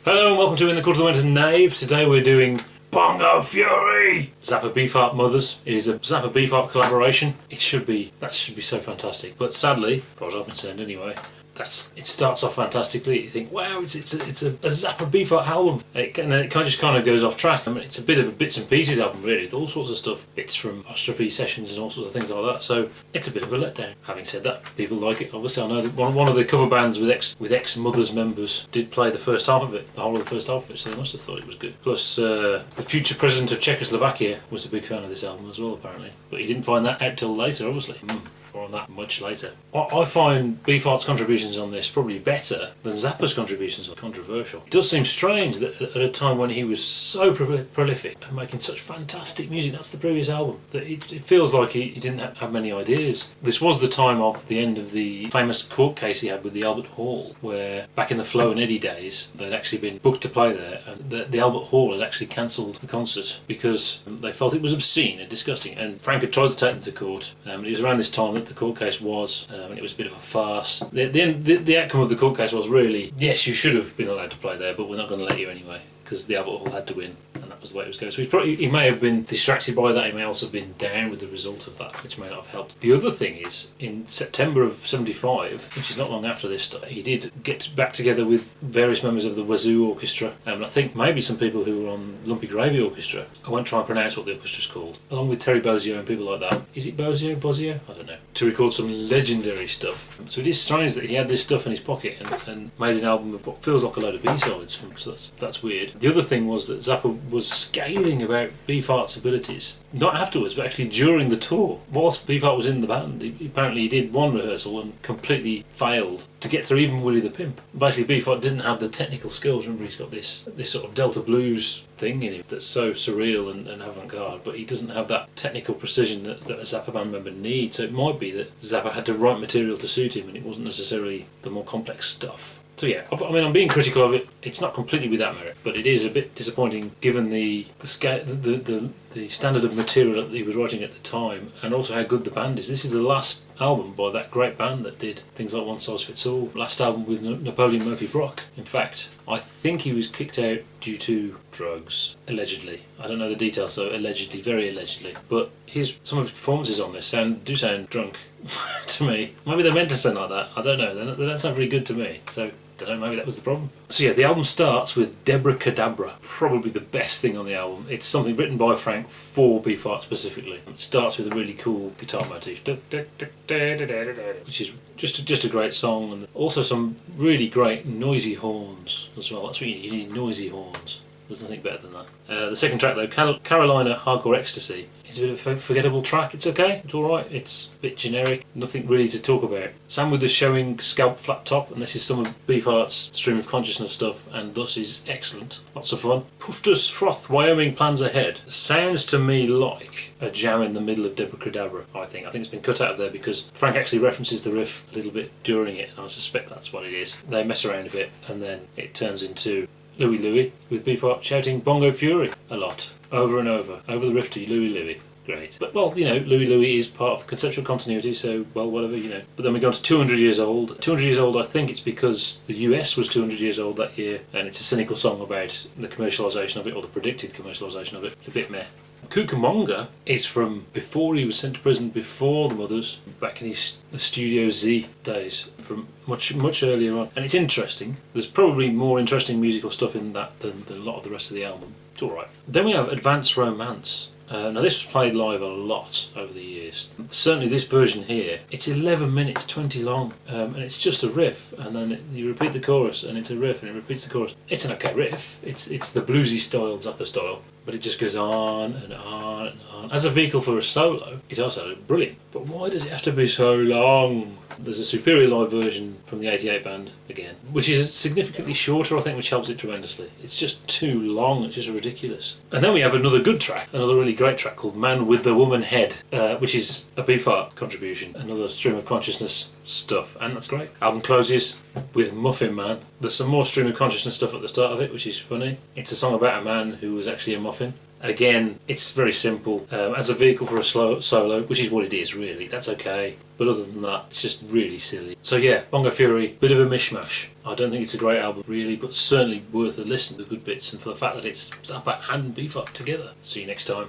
Hello and welcome to In the Court of the Wenton Knave. Today we're doing Bongo Fury! Zappa Beefheart Mothers. It is a Zappa Beefheart collaboration. That should be so fantastic. But sadly, as far as I'm concerned anyway, it starts off fantastically. You think, wow, it's a Zappa Beefheart album. And then it just kind of goes off track. I mean, it's a bit of a bits and pieces album, really, with all sorts of stuff. Bits from Apostrophe sessions and all sorts of things like that. So it's a bit of a letdown. Having said that, people like it. Obviously, I know that one of the cover bands with ex-Mothers members did play the first half of it, the whole of the first half of it, so they must have thought it was good. Plus, the future president of Czechoslovakia was a big fan of this album as well, apparently. But he didn't find that out till later, obviously. Or on that much later. I find Beefheart's contributions on this probably better than Zappa's contributions are controversial. It does seem strange that at a time when he was so prolific and making such fantastic music, that's the previous album, that it feels like he didn't have many ideas. This was the time of the end of the famous court case he had with the Albert Hall, where back in the Flo and Eddie days they'd actually been booked to play there, and the Albert Hall had actually cancelled the concert because they felt it was obscene and disgusting, and Frank had tried to take them to court. It was around this time that the court case was, and it was a bit of a farce. The outcome of the court case was really, yes, you should have been allowed to play there, but we're not going to let you anyway, because the Albert Hall had to win, and that was the way it was going. So he may have been distracted by that, he may also have been down with the result of that, which may not have helped. The other thing is, in September of '75, which is not long after this stuff, he did get back together with various members of the Wazoo Orchestra, and I think maybe some people who were on Lumpy Gravy Orchestra. I won't try and pronounce what the orchestra's called, along with Terry Bozzio and people like that. Is it Bozzio? I don't know. To record some legendary stuff. So it is strange that he had this stuff in his pocket and made an album of what feels like a load of B-sides, so that's weird. The other thing was that Zappa was scathing about Beefheart's abilities, not afterwards, but actually during the tour. Whilst Beefheart was in the band, apparently he did one rehearsal and completely failed to get through even Willie the Pimp. Basically, Beefheart didn't have the technical skills. Remember, he's got this sort of Delta blues thing in him that's so surreal and avant-garde, but he doesn't have that technical precision that a Zappa band member needs. So it might be that Zappa had to write material to suit him, and it wasn't necessarily the more complex stuff. So yeah, I mean, I'm being critical of it. It's not completely without merit, but it is a bit disappointing given the standard of material that he was writing at the time, and also how good the band is. This is the last album by that great band that did things like One Size Fits All. Last album with Napoleon Murphy Brock. In fact, I think he was kicked out due to drugs, allegedly. I don't know the details, so allegedly, very allegedly. But some of his performances on this do sound drunk to me. Maybe they're meant to sound like that. I don't know. They don't sound very good to me. So I don't know, maybe that was the problem. So yeah, the album starts with Deborah Kadabra, probably the best thing on the album. It's something written by Frank for Beefheart specifically. It starts with a really cool guitar motif, which is just a great song, and also some really great noisy horns as well. That's what you need noisy horns. There's nothing better than that. The second track though, Carolina Hardcore Ecstasy, it's a bit of a forgettable track. It's okay, it's alright, it's a bit generic, nothing really to talk about. Sam with the showing Scalp flat top, and this is some of Beefheart's stream of consciousness stuff, and thus is excellent. Lots of fun. Pufter's Froth, Wyoming plans ahead. Sounds to me like a jam in the middle of Debra Kadabra, I think. I think it's been cut out of there because Frank actually references the riff a little bit during it, and I suspect that's what it is. They mess around a bit, and then it turns into Louie Louie, with Beefheart shouting Bongo Fury a lot, over and over the riff to Louie Louie. Great. But, well, you know, Louie Louie is part of conceptual continuity, so, well, whatever, you know. But then we go on to 200 Years Old. 200 Years Old, I think it's because the US was 200 years old that year, and it's a cynical song about the commercialisation of it, or the predicted commercialisation of it. It's a bit meh. Cucamonga is from before he was sent to prison, before the Mothers, back in the Studio Z days, from much earlier on. And it's interesting. There's probably more interesting musical stuff in that than a lot of the rest of the album. It's alright. Then we have Advanced Romance. Now this was played live a lot over the years. Certainly this version here, it's 11 minutes 20 long, and it's just a riff, and then you repeat the chorus, and it's a riff, and it repeats the chorus. It's an okay riff. It's the bluesy style, Zappa style, but it just goes on and on and on. As a vehicle for a solo, it's also brilliant. But why does it have to be so long? There's a superior live version from the '88 band, again, which is significantly shorter, I think, which helps it tremendously. It's just too long, it's just ridiculous. And then we have another good track, another really great track called Man with the Woman Head, which is a Beefheart contribution, another stream of consciousness stuff, and that's great. Album closes with Muffin Man. There's some more stream of consciousness stuff at the start of it, which is funny. It's a song about a man who was actually a muffin. Again, it's very simple. As a vehicle for a solo, which is what it is really, that's okay. But other than that, it's just really silly. So yeah, Bongo Fury, bit of a mishmash. I don't think it's a great album really, but certainly worth a listen to the good bits and for the fact that it's Zappa and Bebop together. See you next time.